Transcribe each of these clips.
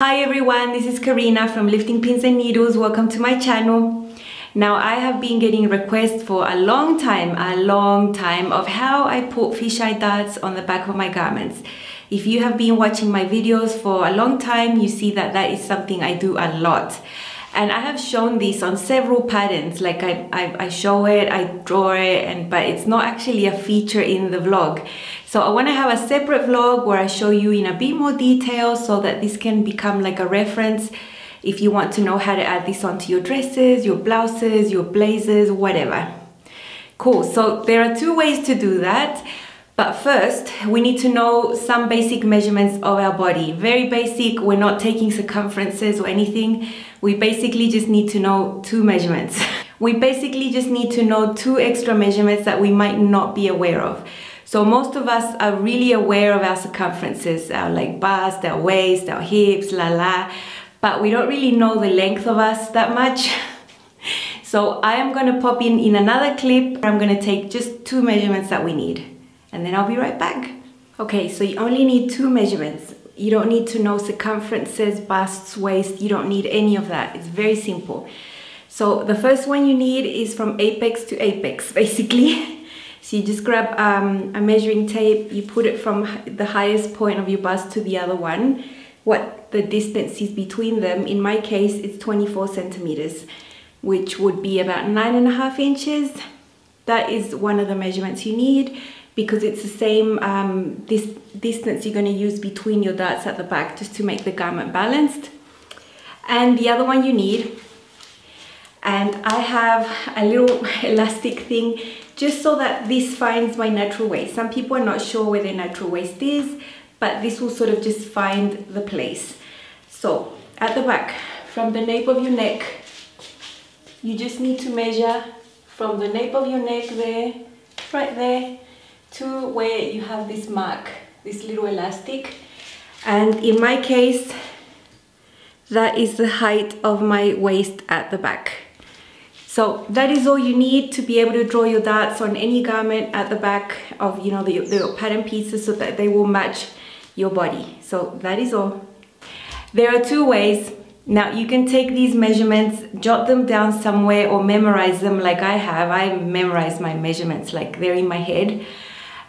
Hi everyone, this is Karina from Lifting Pins and Needles. Welcome to my channel. Now I have been getting requests for a long time of how I put fisheye darts on the back of my garments. If you have been watching my videos for a long time, you see that that is something I do a lot. And I have shown this on several patterns, like I show it, I draw it, but it's not actually a feature in the vlog. So I want to have a separate vlog where I show you in a bit more detail so that this can become like a reference if you want to know how to add this onto your dresses, your blouses, your blazers, whatever. Cool, so there are two ways to do that. But first, we need to know some basic measurements of our body. Very basic, we're not taking circumferences or anything. We basically just need to know two measurements. We basically just need to know two extra measurements that we might not be aware of. So most of us are really aware of our circumferences, our like bust, our waist, our hips, but we don't really know the length of us that much. So I am gonna pop in another clip. I'm gonna take just two measurements that we need. And then I'll be right back. Okay, so you only need two measurements. You don't need to know circumferences, busts, waist. You don't need any of that. It's very simple. So the first one you need is from apex to apex, basically. So you just grab a measuring tape, you put it from the highest point of your bust to the other one. What the distance is between them, in my case, it's 24 centimeters, which would be about 9.5 inches. That is one of the measurements you need, because it's the same this distance you're going to use between your darts at the back just to make the garment balanced. And the other one you need, and I have a little elastic thing just so that this finds my natural waist. Some people are not sure where their natural waist is, but this will sort of just find the place. So at the back, from the nape of your neck, you just need to measure from the nape of your neck there, right there, to where you have this mark, this little elastic. And in my case, that is the height of my waist at the back. So that is all you need to be able to draw your darts on any garment at the back of, you know, the pattern pieces so that they will match your body. So that is all. There are two ways. Now you can take these measurements, jot them down somewhere or memorize them like I have. I memorize my measurements like they're in my head.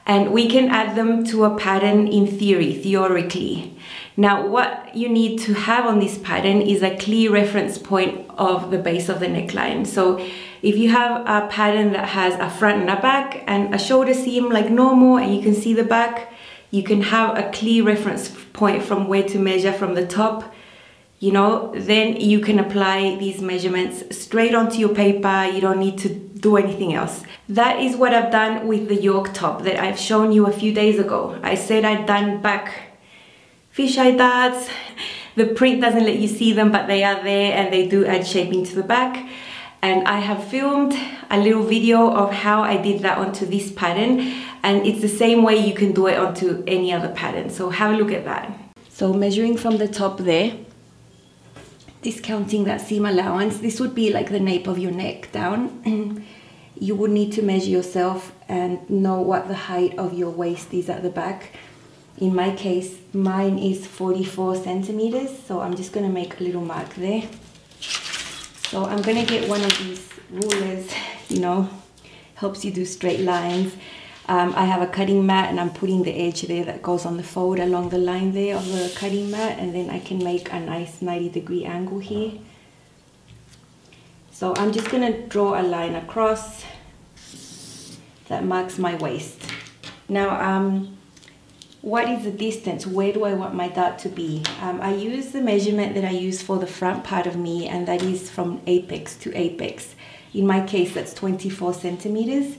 And we can add them to a pattern in theoretically. Now what you need to have on this pattern is a clear reference point of the base of the neckline. So if you have a pattern that has a front and a back and a shoulder seam like normal and you can see the back, you can have a clear reference point from where to measure from the top. You know, then you can apply these measurements straight onto your paper. You don't need to do anything else. That is what I've done with the yoke top that I've shown you a few days ago. I said I'd done back fisheye darts. The print doesn't let you see them, but they are there and they do add shaping to the back. And I have filmed a little video of how I did that onto this pattern. And it's the same way you can do it onto any other pattern. So have a look at that. So measuring from the top there, discounting that seam allowance, this would be like the nape of your neck down. You would need to measure yourself and know what the height of your waist is at the back. In my case, mine is 44 centimeters, so I'm just going to make a little mark there. So I'm going to get one of these rulers, you know, helps you do straight lines. I have a cutting mat and I'm putting the edge there that goes on the fold along the line there of the cutting mat, and then I can make a nice 90-degree angle here. So I'm just going to draw a line across that marks my waist. Now, what is the distance? Where do I want my dart to be? I use the measurement that I use for the front part of me, and that is from apex to apex. In my case, that's 24 centimeters.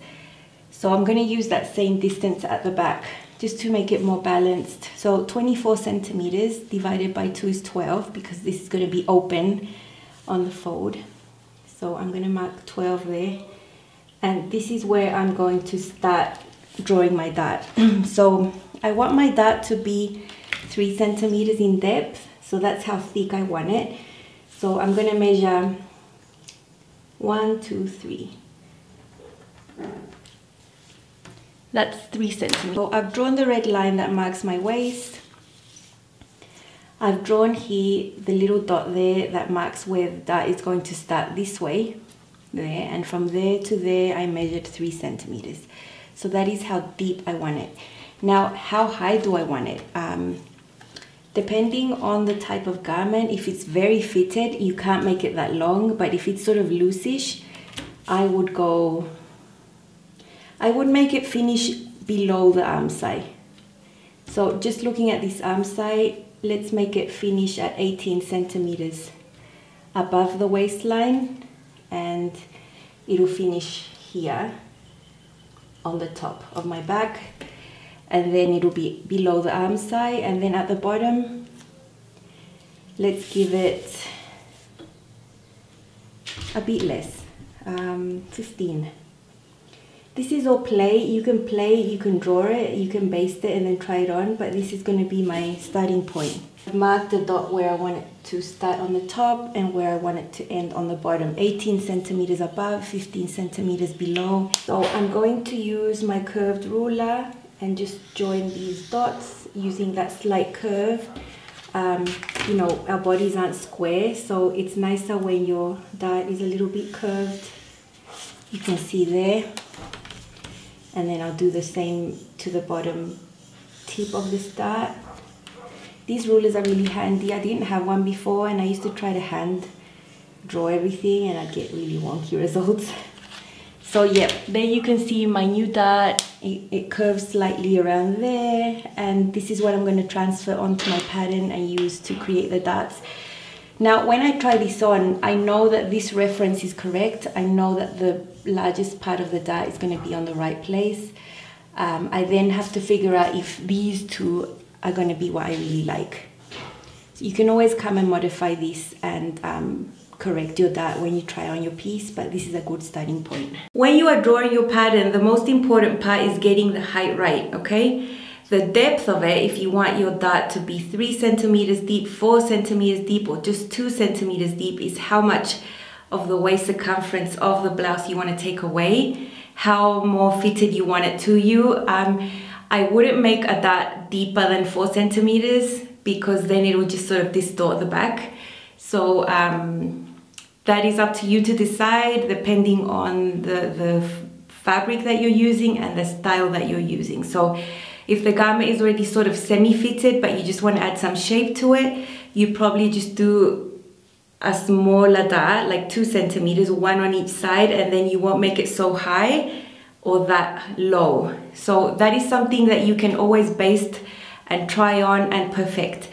So I'm going to use that same distance at the back just to make it more balanced. So 24 centimeters divided by 2 is 12, because this is going to be open on the fold. So I'm going to mark 12 there. And this is where I'm going to start drawing my dart. So I want my dart to be 3 centimeters in depth. So that's how thick I want it. So I'm going to measure 1, 2, 3. That's 3 centimeters. So I've drawn the red line that marks my waist. I've drawn here the little dot there that marks where the dart is going to start this way, there, and from there to there I measured 3 centimeters. So that is how deep I want it. Now, how high do I want it? Depending on the type of garment, if it's very fitted, you can't make it that long, but if it's sort of loosish, I would make it finish below the arm side. So just looking at this arm side, let's make it finish at 18 centimeters above the waistline, and it'll finish here on the top of my back, and then it'll be below the arm side, and then at the bottom, let's give it a bit less, 15. This is all play. You can play, you can draw it, you can baste it and then try it on, but this is going to be my starting point. I've marked the dot where I want it to start on the top and where I want it to end on the bottom. 18 centimeters above, 15 centimeters below. So I'm going to use my curved ruler and just join these dots using that slight curve. You know, our bodies aren't square, so it's nicer when your dart is a little bit curved. You can see there. And then I'll do the same to the bottom tip of this dart. These rulers are really handy. I didn't have one before, and I used to try to hand draw everything and I'd get really wonky results. So yeah, there you can see my new dart. It curves slightly around there, and this is what I'm going to transfer onto my pattern and use to create the darts. Now, when I try this on, I know that this reference is correct. I know that the largest part of the dart is going to be on the right place. I then have to figure out if these two are going to be what I really like. So you can always come and modify this and correct your dart when you try on your piece, but this is a good starting point. When you are drawing your pattern, the most important part is getting the height right, okay? The depth of it, if you want your dart to be 3 centimeters deep, 4 centimeters deep, or just 2 centimeters deep, is how much of the waist circumference of the blouse you want to take away, how more fitted you want it to you. I wouldn't make a dart deeper than 4 centimeters because then it will just sort of distort the back. So that is up to you to decide depending on the fabric that you're using and the style that you're using. So if the garment is already sort of semi-fitted but you just want to add some shape to it, you probably just do a smaller dart, like 2 centimeters, one on each side, and then you won't make it so high or that low. So that is something that you can always baste and try on and perfect.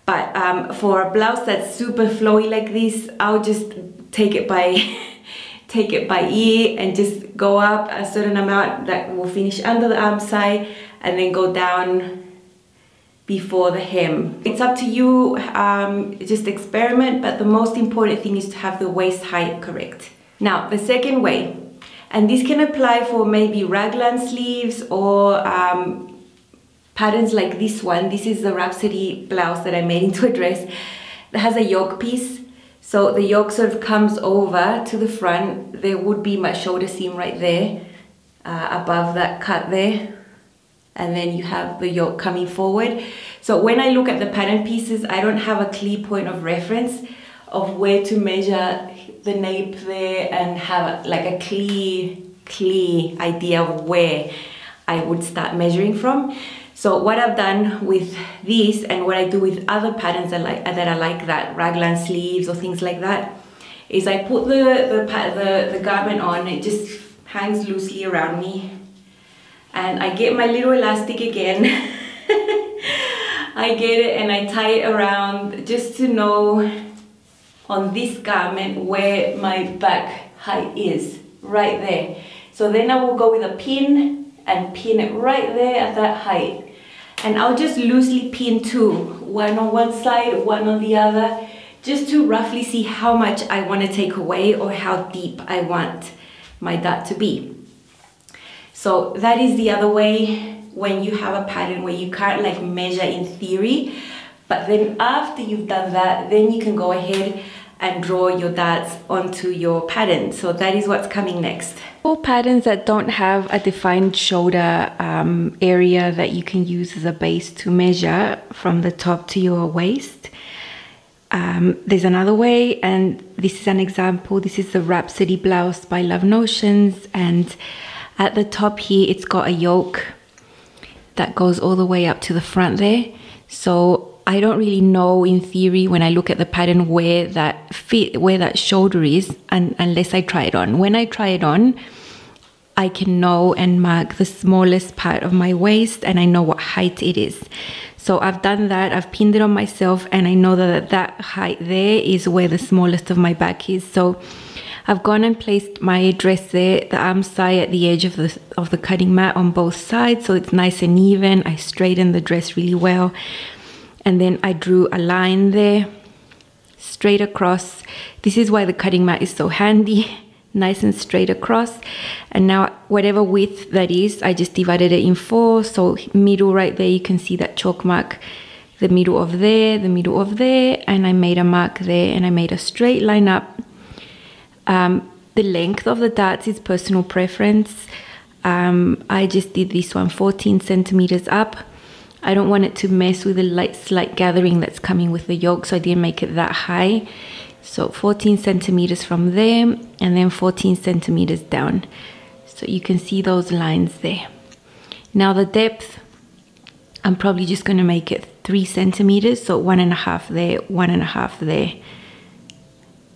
But for a blouse that's super flowy like this, I'll just take it by ear and just go up a certain amount that will finish under the arm side and then go down before the hem. It's up to you, just experiment, but the most important thing is to have the waist height correct. Now, the second way, and this can apply for maybe raglan sleeves or patterns like this one. This is the Rhapsody blouse that I made into a dress that has a yoke piece. So the yoke sort of comes over to the front. There would be my shoulder seam right there, above that cut there. And then you have the yoke coming forward. So when I look at the pattern pieces, I don't have a clear point of reference of where to measure the nape there and have like a clear idea of where I would start measuring from. So what I've done with this and what I do with other patterns that I like that, raglan sleeves or things like that, is I put the garment on, it just hangs loosely around me. And I get my little elastic again. I get it and I tie it around just to know on this garment where my back height is, right there. So then I will go with a pin and pin it right there at that height. And I'll just loosely pin two, one on one side, one on the other, just to roughly see how much I want to take away or how deep I want my dart to be. So that is the other way when you have a pattern where you can't like measure in theory, but then after you've done that, then you can go ahead and draw your darts onto your pattern. So that is what's coming next. For patterns that don't have a defined shoulder area that you can use as a base to measure from the top to your waist, There's another way, and this is an example. This is the Rhapsody Blouse by Love Notions, and at the top here it's got a yoke that goes all the way up to the front there. So I don't really know in theory when I look at the pattern where that shoulder is, and unless I try it on. When I try it on, I can know and mark the smallest part of my waist, and I know what height it is. So I've done that, I've pinned it on myself, and I know that height there is where the smallest of my back is. So I've gone and placed my dress there, the arm side at the edge of the cutting mat on both sides, so it's nice and even. I straightened the dress really well, and then I drew a line there, straight across. This is why the cutting mat is so handy, nice and straight across. And now whatever width that is, I just divided it in 4. So middle right there, you can see that chalk mark, the middle of there, the middle of there, and I made a mark there, and I made a straight line up. The length of the darts is personal preference. I just did this one 14 centimeters up. I don't want it to mess with the slight gathering that's coming with the yoke, so I didn't make it that high. So 14 centimeters from there, and then 14 centimeters down. So you can see those lines there. Now the depth, I'm probably just going to make it 3 centimeters. So 1.5 there, 1.5 there.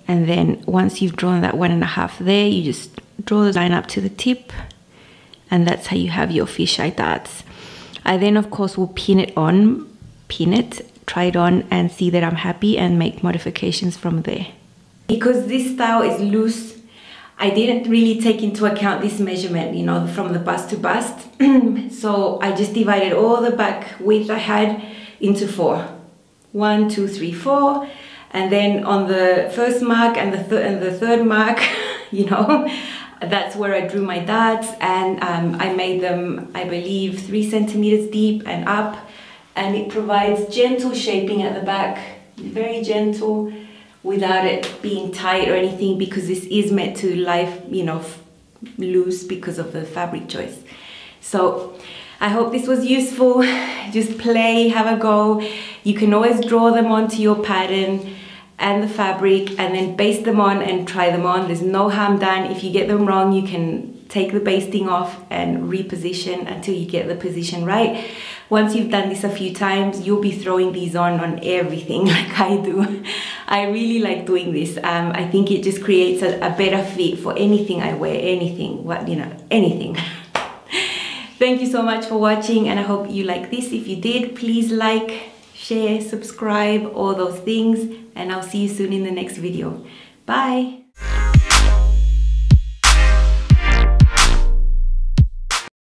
And then once you've drawn that 1.5 there, you just draw the line up to the tip. And that's how you have your fisheye darts. I then of course will pin it, try it on and see that I'm happy and make modifications from there. Because this style is loose, I didn't really take into account this measurement, you know, from the bust to bust. So I just divided all the back width I had into 4. 1, 2, 3, 4. And then on the first mark and the third mark, you know, that's where I drew my darts, and I made them, I believe, 3 centimeters deep and up. And it provides gentle shaping at the back, very gentle, without it being tight or anything, because this is meant to loose because of the fabric choice. So I hope this was useful. Just play, have a go. You can always draw them onto your pattern and the fabric, and then baste them on and try them on. There's no harm done. If you get them wrong, you can take the basting off and reposition until you get the position right. Once you've done this a few times, you'll be throwing these on everything like I do. I really like doing this. I think it just creates a better fit for anything I wear, anything. Thank you so much for watching, and I hope you like this. If you did, please like, share, subscribe, all those things, and I'll see you soon in the next video. Bye.